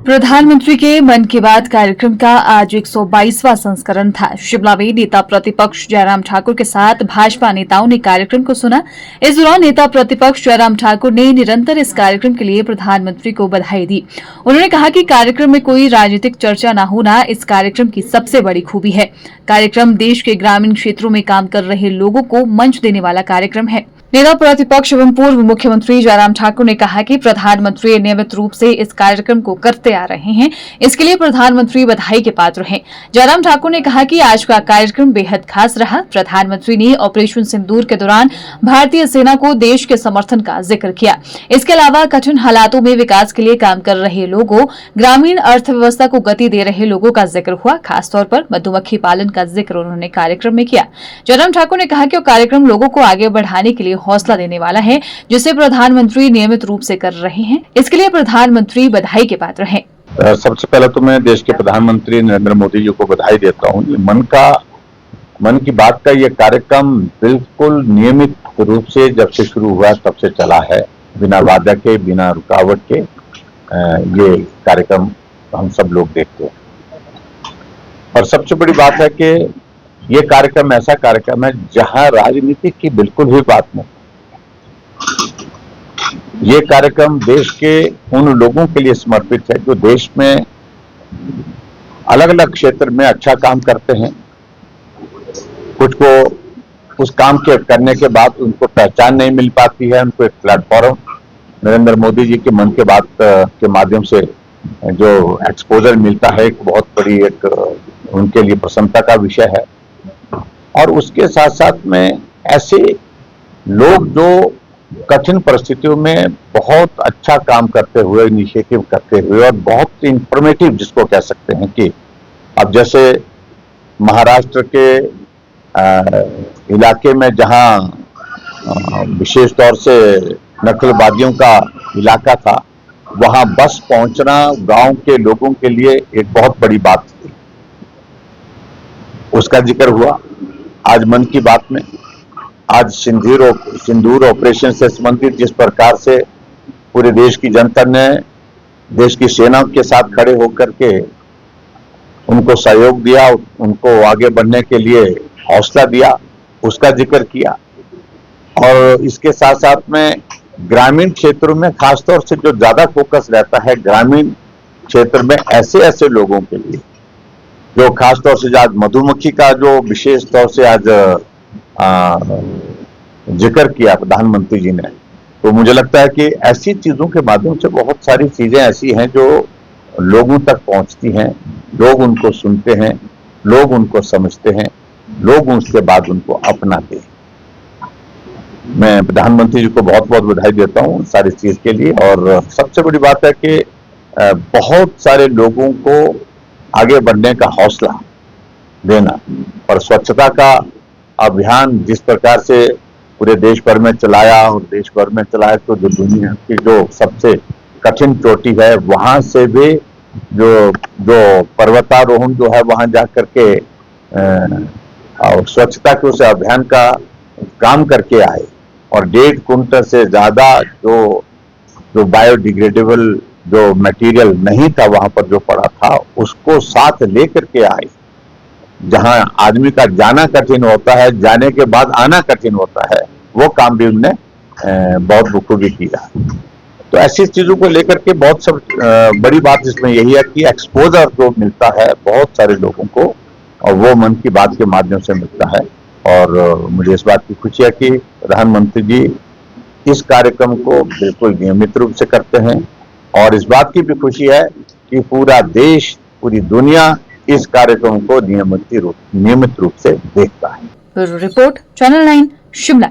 प्रधानमंत्री के मन की बात कार्यक्रम का आज 122वां संस्करण था। शिमला में नेता प्रतिपक्ष जयराम ठाकुर के साथ भाजपा नेताओं ने कार्यक्रम को सुना। इस दौरान नेता प्रतिपक्ष जयराम ठाकुर ने निरंतर इस कार्यक्रम के लिए प्रधानमंत्री को बधाई दी। उन्होंने कहा कि कार्यक्रम में कोई राजनीतिक चर्चा न होना इस कार्यक्रम की सबसे बड़ी खूबी है। कार्यक्रम देश के ग्रामीण क्षेत्रों में काम कर रहे लोगों को मंच देने वाला कार्यक्रम है। नेता प्रतिपक्ष एवं पूर्व मुख्यमंत्री जयराम ठाकुर ने कहा कि प्रधानमंत्री नियमित रूप से इस कार्यक्रम को करते आ रहे हैं, इसके लिए प्रधानमंत्री बधाई के पात्र हैं। जयराम ठाकुर ने कहा कि आज का कार्यक्रम बेहद खास रहा। प्रधानमंत्री ने ऑपरेशन सिंदूर के दौरान भारतीय सेना को देश के समर्थन का जिक्र किया। इसके अलावा कठिन हालातों में विकास के लिए काम कर रहे लोगों, ग्रामीण अर्थव्यवस्था को गति दे रहे लोगों का जिक्र हुआ। खासतौर पर मधुमक्खी पालन का जिक्र उन्होंने कार्यक्रम में किया। जयराम ठाकुर ने कहा कि कार्यक्रम लोगों को आगे बढ़ाने के लिए हौसला देने वाला है, जिसे प्रधानमंत्री नियमित रूप से कर रहे हैं। इसके लिए प्रधानमंत्री बधाई के पात्र हैं। सबसे पहले तो मैं देश के प्रधानमंत्री नरेंद्र मोदी जी को बधाई देता हूं। मन की बात का ये कार्यक्रम बिल्कुल नियमित रूप से जब से शुरू हुआ तब से चला है, बिना बाधा के, बिना रुकावट के। ये कार्यक्रम हम सब लोग देखते हैं और सबसे बड़ी बात है कि ये कार्यक्रम ऐसा कार्यक्रम है जहां राजनीति की बिल्कुल भी बात नहीं। ये कार्यक्रम देश के उन लोगों के लिए समर्पित है जो देश में अलग अलग क्षेत्र में अच्छा काम करते हैं। कुछ को उस काम के करने के बाद उनको पहचान नहीं मिल पाती है, उनको एक प्लेटफॉर्म नरेंद्र मोदी जी के मन की बात के माध्यम से जो एक्सपोजर मिलता है, एक बहुत बड़ी एक उनके लिए प्रसन्नता का विषय है। और उसके साथ साथ में ऐसे लोग जो कठिन परिस्थितियों में बहुत अच्छा काम करते हुए, इनिशिएटिव करते हुए और बहुत इंफॉर्मेटिव जिसको कह सकते हैं कि अब जैसे महाराष्ट्र के इलाके में जहां विशेष तौर से नक्सलवादियों का इलाका था, वहां बस पहुंचना गांव के लोगों के लिए एक बहुत बड़ी बात थी। उसका जिक्र हुआ आज मन की बात में। आज सिंदूर ऑपरेशन से संबंधित जिस प्रकार से पूरे देश की जनता ने देश की सेना के साथ खड़े होकर के उनको सहयोग दिया, उनको आगे बढ़ने के लिए हौसला दिया, उसका जिक्र किया। और इसके साथ साथ में ग्रामीण क्षेत्रों में खासतौर से जो ज्यादा फोकस रहता है ग्रामीण क्षेत्र में ऐसे लोगों के लिए, जो खासतौर से आज मधुमक्खी का जो विशेष तौर से आज जिक्र किया प्रधानमंत्री जी ने, तो मुझे लगता है कि ऐसी चीजों के माध्यम से बहुत सारी चीजें ऐसी हैं जो लोगों तक पहुंचती हैं, लोग उनको सुनते हैं, लोग उनको समझते हैं, लोग उसके बाद उनको अपनाते हैं। मैं प्रधानमंत्री जी को बहुत बहुत बधाई देता हूं सारी चीज के लिए। और सबसे बड़ी बात है कि बहुत सारे लोगों को आगे बढ़ने का हौसला देना और स्वच्छता का अभियान जिस प्रकार से पूरे देश भर में चलाया और देश भर में चलाया, तो जो दुनिया की जो सबसे कठिन चोटी है वहां से भी जो पर्वतारोहण जो है वहां जाकर के और स्वच्छता के उस अभियान का काम करके आए और 1.5 कुंटल से ज्यादा जो बायोडिग्रेडेबल जो मटेरियल नहीं था वहां पर जो पड़ा था उसको साथ लेकर के आए। जहां आदमी का जाना कठिन होता है, जाने के बाद आना कठिन होता है, वो काम भी उनने बहुत बखूबी किया। तो ऐसी चीजों को लेकर के बहुत सब बड़ी बात इसमें यही है कि एक्सपोजर जो मिलता है बहुत सारे लोगों को और वो मन की बात के माध्यम से मिलता है। और मुझे इस बात की खुशी है कि प्रधानमंत्री जी इस कार्यक्रम को बिल्कुल नियमित रूप से करते हैं और इस बात की भी खुशी है कि पूरा देश, पूरी दुनिया इस कार्यक्रम को नियमित रूप से देखता है। Report channel 9 Shimla.